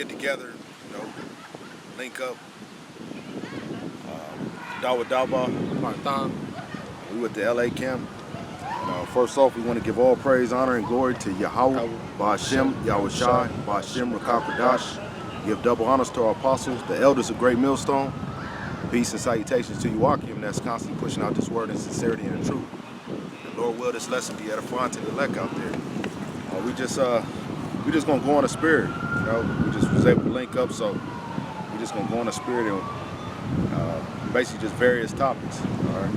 get together, link up. Dawa Dawa. Marathon. We with the LA camp. First off, we want to give all praise, honor, and glory to Yahweh, Ba'Shem, Yahushai, Ba'Shem, Rakakadash. Give double honors to our apostles, the elders of Great Millstone. Peace and salutations to you, Akim, that's constantly pushing out this word in sincerity and in truth. The Lord will this lesson be edifying to the elect out there. We just gonna go on the spirit. We just was able to link up, so we just gonna go on the spirit and basically just various topics. All right.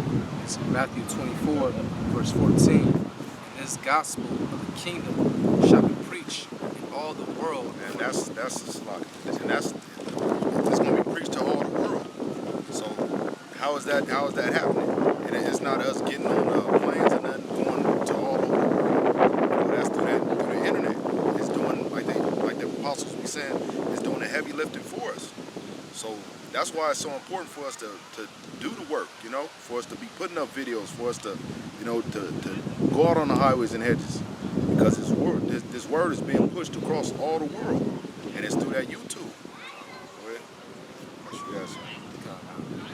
It's Matthew 24, verse 14. This gospel of the kingdom shall be preached in all the world. And that's just like, and it's gonna be preached to all the world. So how is that happening? And it's not us getting on planes and then going to all over. That's through the internet. It's doing like the apostles be saying, it's doing the heavy lifting for us. So that's why it's so important for us to do the work, for us to be putting up videos, for us to, to go out on the highways and hedges, because this word is being pushed across all the world, and it's through that YouTube. Go ahead. What you got, sir?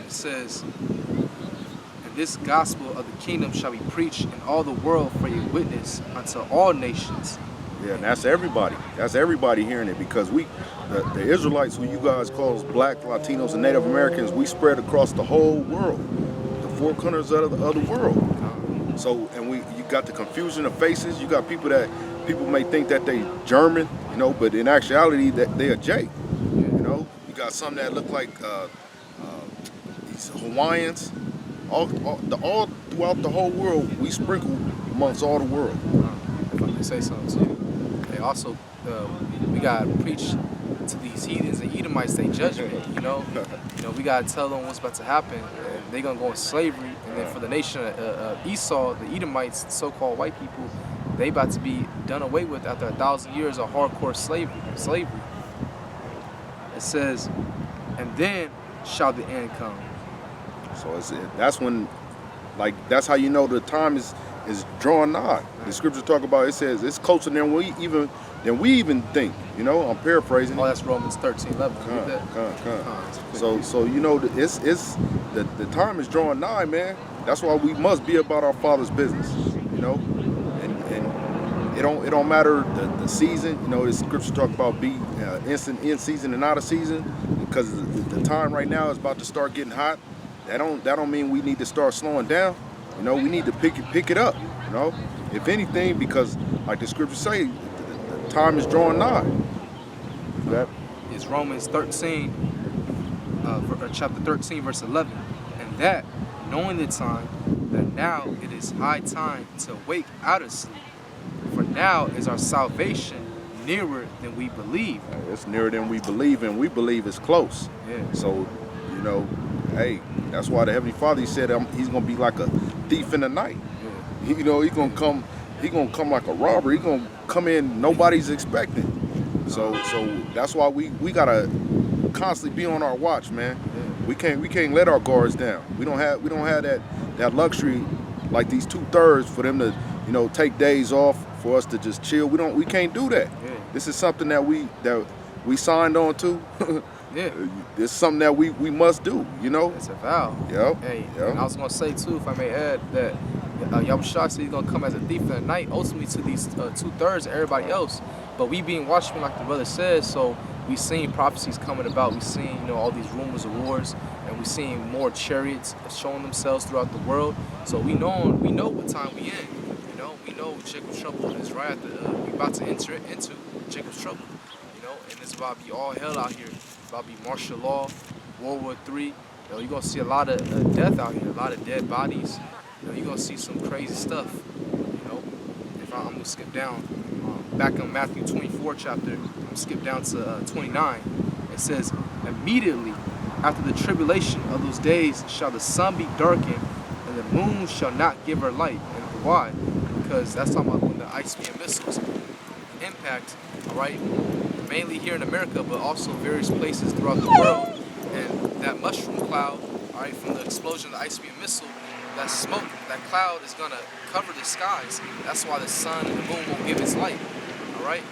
It says, and this gospel of the kingdom shall be preached in all the world for a witness unto all nations. Yeah, and that's everybody. That's everybody hearing it, because the Israelites, who you guys call us Black, Latinos, and Native Americans, we spread across the whole world, the four corners of the world. So, and you got the confusion of faces. You got people may think that they German, but in actuality that they are Jake. You got some that look like these Hawaiians. All throughout the whole world, we sprinkle amongst all the world. If I can say something too. They also, we got to preach to these heathens and Edomites their judgment, we got to tell them what's about to happen, and they're going to go in slavery, and then for the nation of Esau, the Edomites, so-called white people, they about to be done away with after 1,000 years of hardcore slavery. It says, and then shall the end come. So that's when, that's how you know the time is drawing nigh. The scriptures talk about, it says it's closer than we even think. I'm paraphrasing. Oh, that's Romans 13:11. So it's the time is drawing nigh, man. That's why we must be about our Father's business. And it don't matter the season. The scriptures talk about be in season and out of season, because the time right now is about to start getting hot. That don't mean we need to start slowing down. We need to pick it up. If anything, because like the scriptures say, the time is drawing nigh. It's Romans 13, chapter 13, verse 11, and that, knowing the time, that now it is high time to wake out of sleep, for now is our salvation nearer than we believe. It's nearer than we believe, and we believe it's close. Yeah. So, hey, that's why the Heavenly Father, he said he's gonna be like a thief in the night. Yeah. He's gonna come like a robber. He's gonna come in nobody's expecting. So that's why we gotta constantly be on our watch, man. Yeah. We can't let our guards down. We don't have that luxury like these 2/3 for them to take days off for us to just chill. We can't do that. Yeah. This is something that we signed on to. Yeah. It's something that we must do, It's a vow. Yep. Hey, and I was going to say, too, if I may add, that Yahushua said he's going to come as a thief in the night, ultimately to these 2/3 and everybody else. But we being watchmen, like the brother says, so we seen prophecies coming about. We seen, all these rumors of wars, and we seen more chariots showing themselves throughout the world. So we know what time we in. We know Jacob's trouble is right after we about to enter into Jacob's trouble. And it's about to be all hell out here. About to be martial law, World War III. You're going to see a lot of death out here, a lot of dead bodies. You're going to see some crazy stuff. If I'm going to skip down, back in Matthew 24 chapter, I'm going to skip down to 29. It says, immediately after the tribulation of those days shall the sun be darkened, and the moon shall not give her light. And why? Because that's talking about when the ICBM missiles impact, all right? Mainly here in America, but also various places throughout the world. And that mushroom cloud, all right, from the explosion of the ICBM missile, that smoke, that cloud is gonna cover the skies. That's why the sun and the moon won't give its light, all right?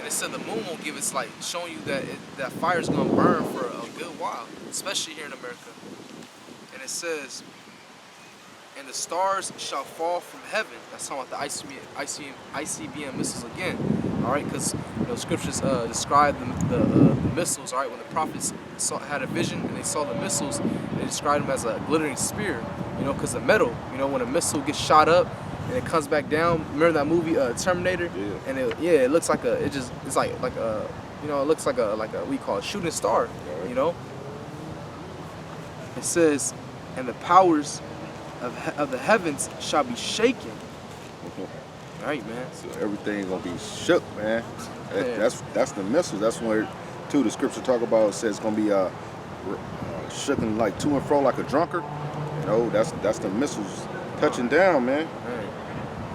And it said the moon won't give its light, showing you that that fire is going to burn for a good while, especially here in America. And it says, and the stars shall fall from heaven. That's talking about the ICBM missiles again. All right, because scriptures describe the missiles. All right, when the prophets had a vision and they saw the missiles, they described them as a glittering spear. Because the metal. When a missile gets shot up and it comes back down. Remember that movie Terminator? Yeah. And it looks like it's like a it looks like a we call it shooting star. Right. It says, and the powers of the heavens shall be shaken. Mm-hmm. Right, man. So everything's gonna be shook, man. Yeah. That's the missiles. That's where, too, the scripture talk about. It says it's gonna be shooken like to and fro like a drunkard. That's the missiles touching down, man. Right.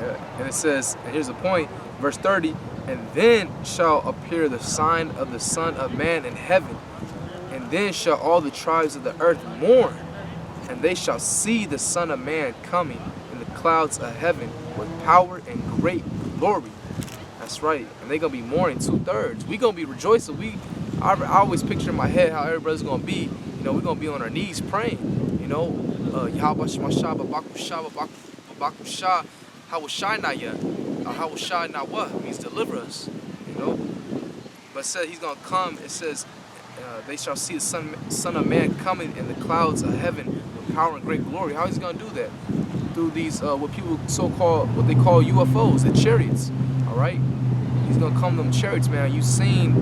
Yeah. And it says, and here's the point, verse 30. And then shall appear the sign of the Son of Man in heaven, and then shall all the tribes of the earth mourn. And they shall see the Son of Man coming in the clouds of heaven with power and great glory. That's right. And they're going to be mourning 2/3. We're going to be rejoicing. I always picture in my head how everybody's going to be. We're going to be on our knees praying. Yahweh Shemashah, Babakusha, Babakusha, Hawashanaya. Hawashanawah means deliver us. But it says he's going to come. It says, they shall see the Son of Man coming in the clouds of heaven with power and great glory. How is he going to do that? Through these, what they call UFOs, the chariots. All right? He's going to come them chariots, man. You've seen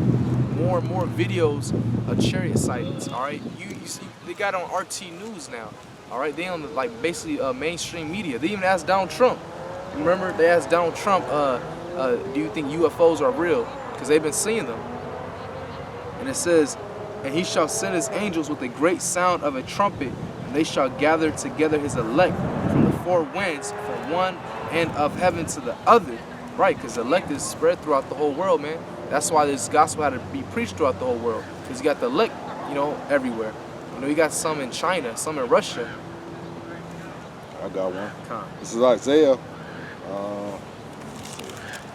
more and more videos of chariot sightings. All right? You see, they got on RT News now. All right? They on basically mainstream media. They even asked Donald Trump. Remember, they asked Donald Trump, do you think UFOs are real? Because they've been seeing them. And it says, and he shall send his angels with a great sound of a trumpet, and they shall gather together his elect from the four winds, from one end of heaven to the other. Right, because elect is spread throughout the whole world, man. That's why this gospel had to be preached throughout the whole world. Because you got the elect, everywhere. You got some in China, some in Russia. I got one. This is Isaiah.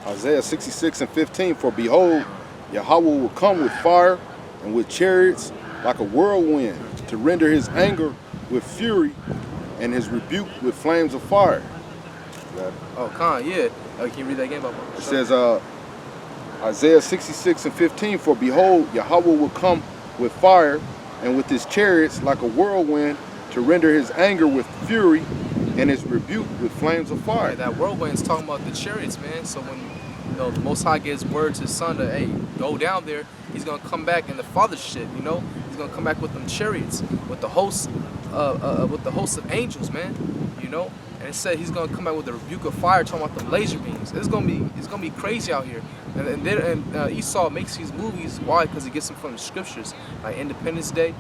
Isaiah 66:15. For behold, Yahweh will come with fire and with chariots like a whirlwind, to render his anger with fury and his rebuke with flames of fire. Oh, Khan, yeah. Can you read that again, Baba? It says, Isaiah 66:15. For behold, Yahweh will come with fire and with his chariots like a whirlwind, to render his anger with fury and his rebuke with flames of fire. Right, that whirlwind is talking about the chariots, man. So when the Most High gives word to his son to, hey, go down there, he's gonna come back in the father's shit. He's gonna come back with them chariots, with the hosts of angels, man. And it said he's gonna come back with the rebuke of fire, talking about them laser beams. It's gonna be crazy out here. And Esau makes these movies. Why? Because he gets them from the scriptures, like Independence Day,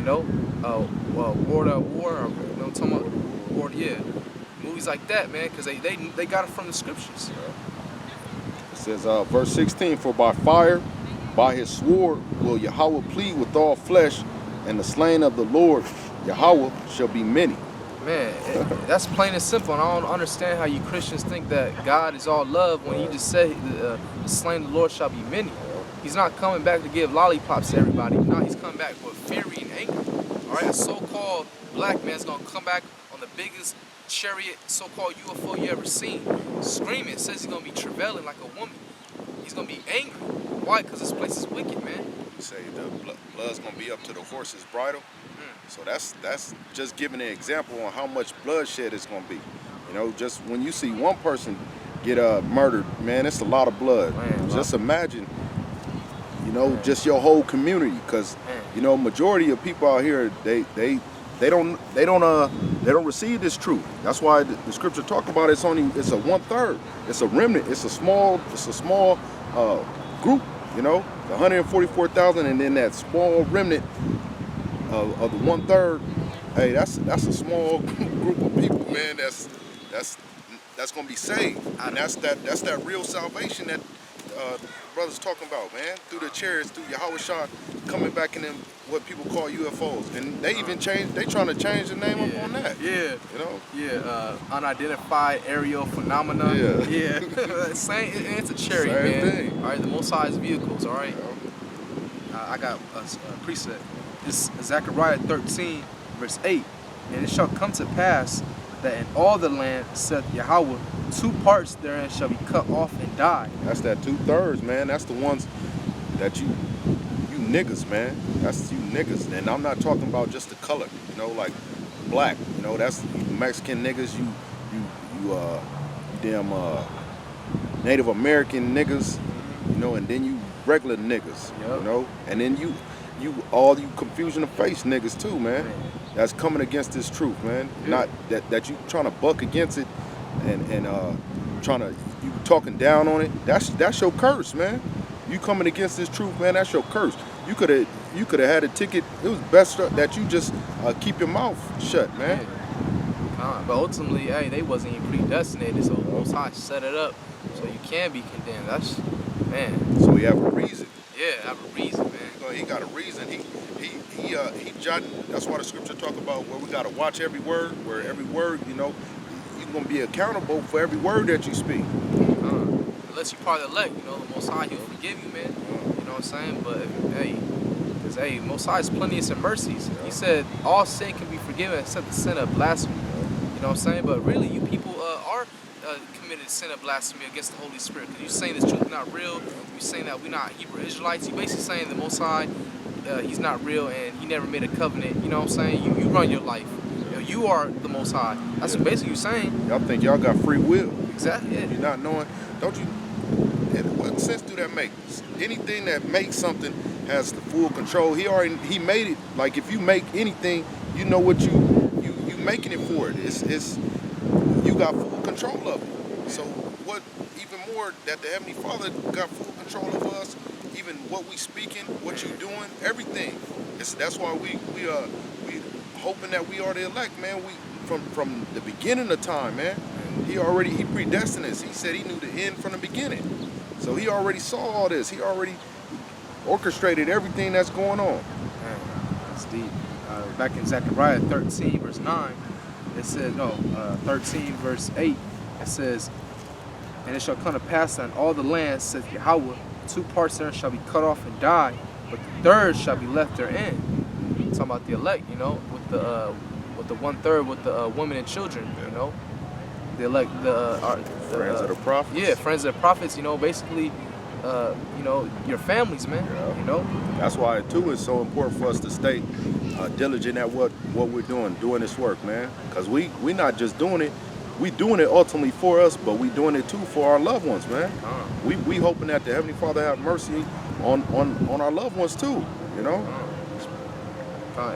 War, talking about war, yeah, movies like that, man, because they got it from the scriptures. It says, verse 16, for by fire, by his sword will Yahweh plead with all flesh, and the slain of the Lord Yahweh shall be many. Man, that's plain and simple, and I don't understand how you Christians think that God is all love when he just said the slain of the Lord shall be many. He's not coming back to give lollipops to everybody. No, he's coming back with fury and anger. All right, a so-called black man's gonna come back on the biggest chariot, so-called UFO you ever seen, screaming. It says he's gonna be travailing like a woman. He's gonna be angry. Why? Because this place is wicked, man. You say the blood's gonna be up to the horse's bridle. So that's just giving an example on how much bloodshed it's gonna be. Just when you see one person get murdered, man, it's a lot of blood. Man, just imagine, just your whole community, because majority of people out here they don't receive this truth. That's why the scripture talk about it's a 1/3. It's a remnant. It's a small group. The 144,000, and then that small remnant of the 1/3. Hey, that's a small group of people, man. That's gonna be saved, and that's that real salvation that the brother's talking about, man. Through the chariots, through Yahweh Shah coming back in them what people call UFOs, and they even trying to change the name up on that. Yeah. You know. Yeah. Unidentified aerial phenomena. Yeah. Yeah. Same. It's a cherry, Same man. thing. All right. The Most High's vehicles. All right. Yeah. I got a precept. This Zechariah 13, verse 8. And it shall come to pass that in all the land, saith Yahweh, 2 parts therein shall be cut off and die. That's that 2/3, man. That's the ones that you niggas, man. That's you niggas. And I'm not talking about just the color, you know, like black. You know, that's you Mexican niggas, you damn Native American niggas, you know, and then you regular niggas, Yep. you know, and then you all you confusion of face niggas too, man. That's coming against this truth, man. Yeah. Not that you trying to buck against it and trying to you talking down on it. That's your curse, man. You coming against this truth, man. That's your curse. You could have had a ticket. It was best that you just keep your mouth shut, man. But ultimately, hey, they wasn't even predestinated, so the Most High set it up so you can be condemned. That's, man. So we have a reason. Yeah, have a reason, man. He got a reason. He jotting. That's why the scripture talk about where we gotta watch every word. Where every word, you know, you're gonna be accountable for every word that you speak. Unless you're part of the elect, you know, the Most High, He'll forgive you, man. You know what I'm saying? But hey, because hey, Most High is plenteous in mercies. He said all sin can be forgiven except the sin of blasphemy. You know what I'm saying? But really, you people are committed sin of blasphemy against the Holy Spirit. Because you're saying this truth is not real. You're saying that we're not Hebrew Israelites. You're basically saying the Most High, He's not real and He never made a covenant. You know what I'm saying? You run your life. You are the Most High. That's what basically you're saying. Y'all think y'all got free will. Exactly. Yeah. You're not knowing. Don't you? What sense do that make? Anything that makes something has the full control. He made it. Like if you make anything, you know what you making it for it. It's you got full control of it. So what even more that the Heavenly Father got full control of us, even what we speaking, what you doing, everything. That's why we hoping that we are the elect, man. We from the beginning of time, man. He predestined us. He said He knew the end from the beginning. So He already saw all this. He already orchestrated everything that's going on. Man, that's deep. Back in Zechariah 13, verse 9, it says, 13, verse 8, it says, and it shall come to pass that in all the land, saith Yahweh, 2 parts therein shall be cut off and die, but the 3rd shall be left therein. Talking about the elect, you know, with the 1/3 with the women and children, you know. The elect, the friends of the prophets. Yeah, friends of the prophets, you know, basically, you know, your families, man. Yeah. You know. That's why too it's so important for us to stay diligent at what we're doing this work, man. Because we not just doing it, we doing it ultimately for us, but we doing it too for our loved ones, man. We hoping that the Heavenly Father have mercy on our loved ones too, you know.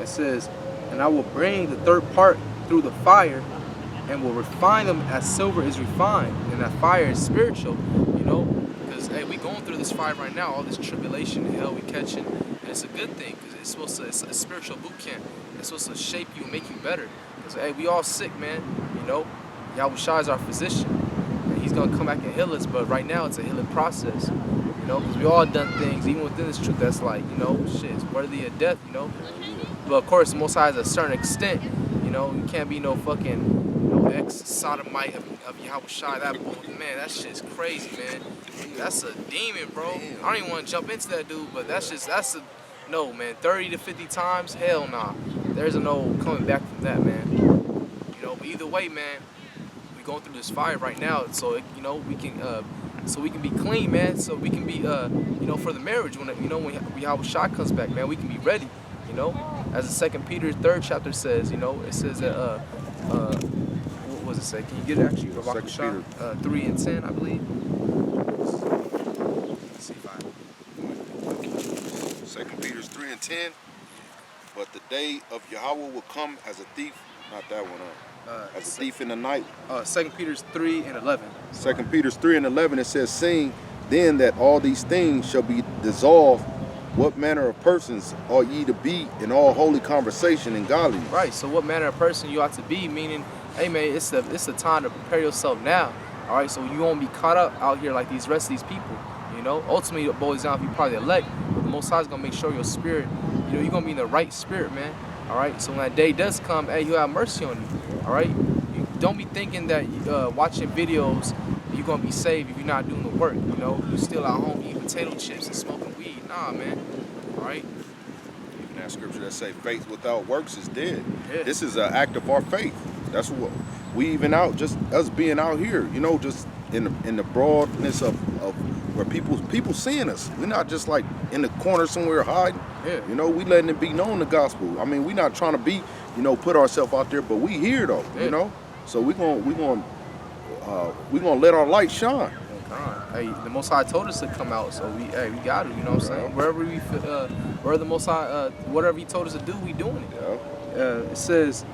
It says, and I will bring the 3rd part through the fire, and will refine them as silver is refined, and that fire is spiritual, you know. Because hey, we going through this fire right now, all this tribulation and hell we catching, and it's a good thing because it's a spiritual boot camp. It's supposed to shape you and make you better. Because hey, we all sick, man. You know, Yahweh Shai is our physician, and He's gonna come back and heal us. But right now, it's a healing process. You know, because we all done things, even within this truth, that's like, you know, shit, it's worthy of death. You know, but of course, the Most High, to a certain extent, you know, you can't be no fucking ex-sodomite of Yahweh Shai. That man, that shit's crazy, man. That's a demon, bro. I don't even want to jump into that dude, but that's a no, man. 30 to 50 times, hell nah. There's no coming back from that, man. You know, but either way, man, we going through this fire right now, so you know we can be clean, man. So we can be you know, for the marriage when when Yahweh Shai comes back, man, we can be ready. You know, as the 2 Peter 3rd chapter says, you know, it says that what was it say? Can you get it actually? 2 Peter 3 and 10, I believe. Let's see if I. 2 Peter 3 and 10. But the day of Yahweh will come as a thief. Not that one. As a thief in the night. 2 Peter 3 and 11. 2 Peter 3 and 11. It says, "Seeing then that all these things shall be dissolved, what manner of persons ought ye to be in all holy conversation and godliness?" Right. So what manner of person you ought to be? Meaning, hey man, it's the time to prepare yourself now. All right. So you won't be caught up out here like these rest of these people. You know. Ultimately, it boils down if you probably elect. The Most High is gonna make sure your spirit, you know, you're gonna be in the right spirit, man. All right. So when that day does come, hey, He'll have mercy on you. All right. You don't be thinking that watching videos you're gonna be saved if you're not doing the work. You know, you still at home eating potato chips and smoking weed. Nah, man. All right. Even that scripture that say faith without works is dead. Yeah. This is an act of our faith. That's what we even out, just us being out here, you know, just in the broadness of where people seeing us. We're not just like in the corner somewhere hiding. Yeah. You know, we letting it be known the gospel. I mean, we not trying to be, you know, put ourselves out there, but we here though, Yeah. you know. So we gonna let our light shine. Hey, the Most High told us to come out, so we got it. You know what I'm saying? Wherever we feel, where the Most High, whatever He told us to do, we doing it. Yeah. It says,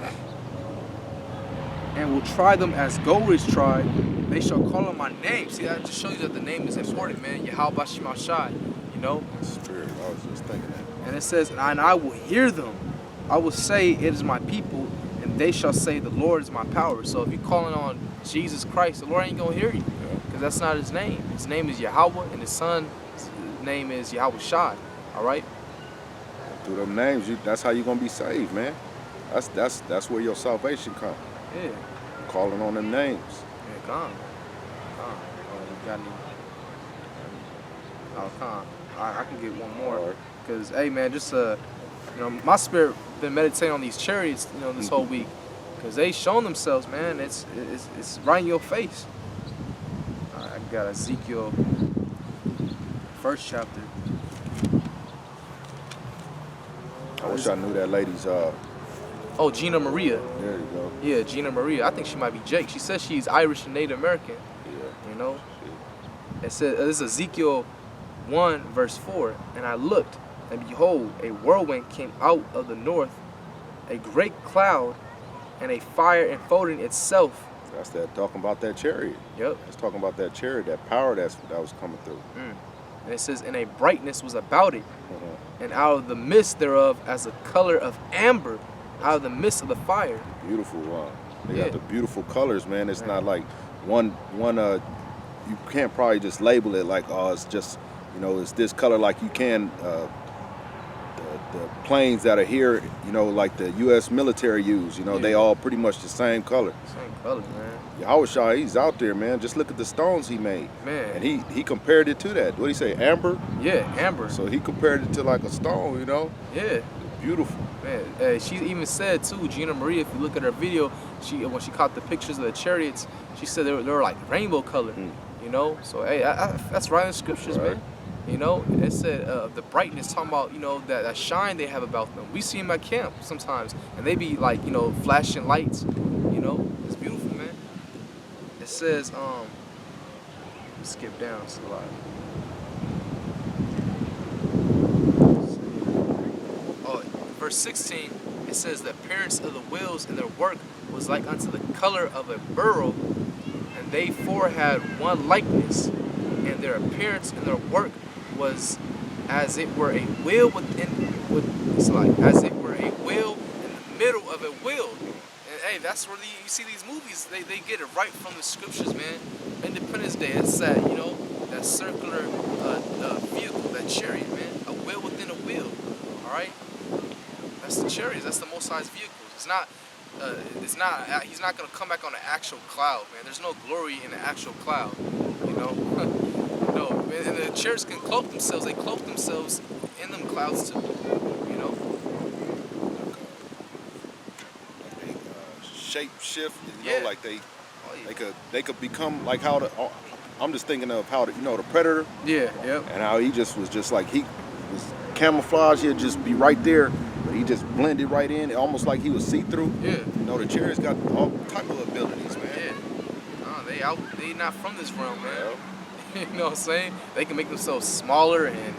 and will try them as gold is tried. They shall call on my name. See, that just shows you that the name is important, man. Yahweh Shema Shai, you know. Spirit. I was just thinking that. And it says, and I will hear them. I will say, it is my people, and they shall say, the Lord is my power. So if you're calling on Jesus Christ, the Lord ain't gonna hear you, because that's not His name. His name is Yahweh, and His Son's name is Yahweh Shai. All right. Through them names, that's how you gonna be saved, man. That's where your salvation comes. Yeah. Calling on them names. Yeah, gone. Oh, you got any? Oh, come. I can get one more. All right. Cause hey, man, just you know, my spirit been meditating on these chariots, you know, this whole week, cause they shown themselves, man. It's right in your face. I got Ezekiel, first chapter. I wish I knew that lady's. Oh, Gina Maria. There you go. Yeah, Gina Maria. I think she might be Jake. She says she's Irish and Native American. Yeah. You know. It says this is Ezekiel 1 verse 4, and I looked, and behold, a whirlwind came out of the north, a great cloud, and a fire enfolding itself. That's that talking about that chariot. Yep. It's talking about that chariot, that power that was coming through. And it says, and a brightness was about it, Uh-huh. and out of the midst thereof as the color of amber, out of the midst of the fire. Beautiful. They Yeah. got the beautiful colors, man. It's not like one. You can't probably just label it like, oh, it's just, you know, it's this color like you can. The planes that are here, you know, like the U.S. military use, you know, they all pretty much the same color. Same color, man. Yahweh Shai, he's out there, man. Just look at the stones he made. Man. And he compared it to that. What did he say, amber? Yeah, amber. So he compared it to like a stone, you know? Yeah. Beautiful. Man, she even said too, Gina Maria, if you look at her video, when she caught the pictures of the chariots, she said they were like rainbow color, you know? So, hey, that's right in the scriptures, Right. man. You know, it said the brightness, talking about, you know, that shine they have about them. We see them at camp sometimes, and they be like, you know, flashing lights, you know? It's beautiful, man. It says, skip down, it's a lot. Oh, verse 16, it says the appearance of the wheels and their work was like unto the color of a beryl, and they four had one likeness, and their appearance and their work was as it were a wheel as it were a wheel in the middle of a wheel. And hey, that's where you see these movies, they get it right from the scriptures, man. Independence Day, it's that, you know, that circular vehicle, that chariot, man. A wheel within a wheel. Alright? That's the chariots, that's the Most High's vehicles. He's not gonna come back on an actual cloud, man. There's no glory in an actual cloud, you know. No, man, and the chariots can cloak themselves. They cloak themselves in them clouds too, you know. Like they shape shift, you Yeah. know, like they could become like how I'm just thinking of how the Predator. Yeah, yep. And how he just was just like he was camouflage. He'd just be right there, but he just blended right in, almost like he was see-through. Yeah. You know, the chariots got all type of abilities, man. Yeah. They not from this realm, man. You know what I'm saying? They can make themselves smaller, and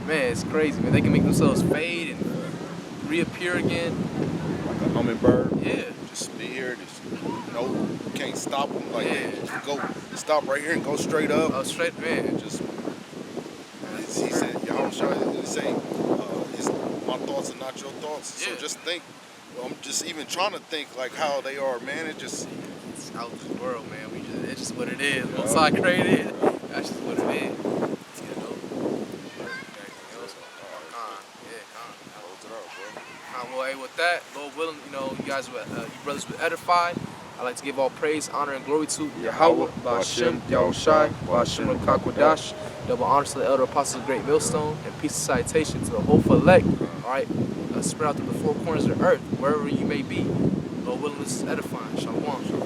man, it's crazy, man. They can make themselves fade and reappear again. Like a hummingbird. Yeah. Just be here, just you can't stop them. Like Yeah. they just go stop right here and go straight up. Oh, straight, man. Just he said, Yahweh Shai, he say, my thoughts are not your thoughts. Yeah. So just think. Well, I'm just even trying to think like how they are, man. It just It's out of this world, man. It's just what it is. Once I created it, that's just what it is. You know. Everything else. brothers were edified. I'd like to give all praise, honor, and glory to Yahweh, Ba'ashem, Yahushai, Ba'ashem Rakakwadash. Double honor to the elder apostles of Great Millstone, and peace and citation to the whole elect. All right, spread out through the four corners of the earth, wherever you may be. Lord willing, this is edifying. Shalom.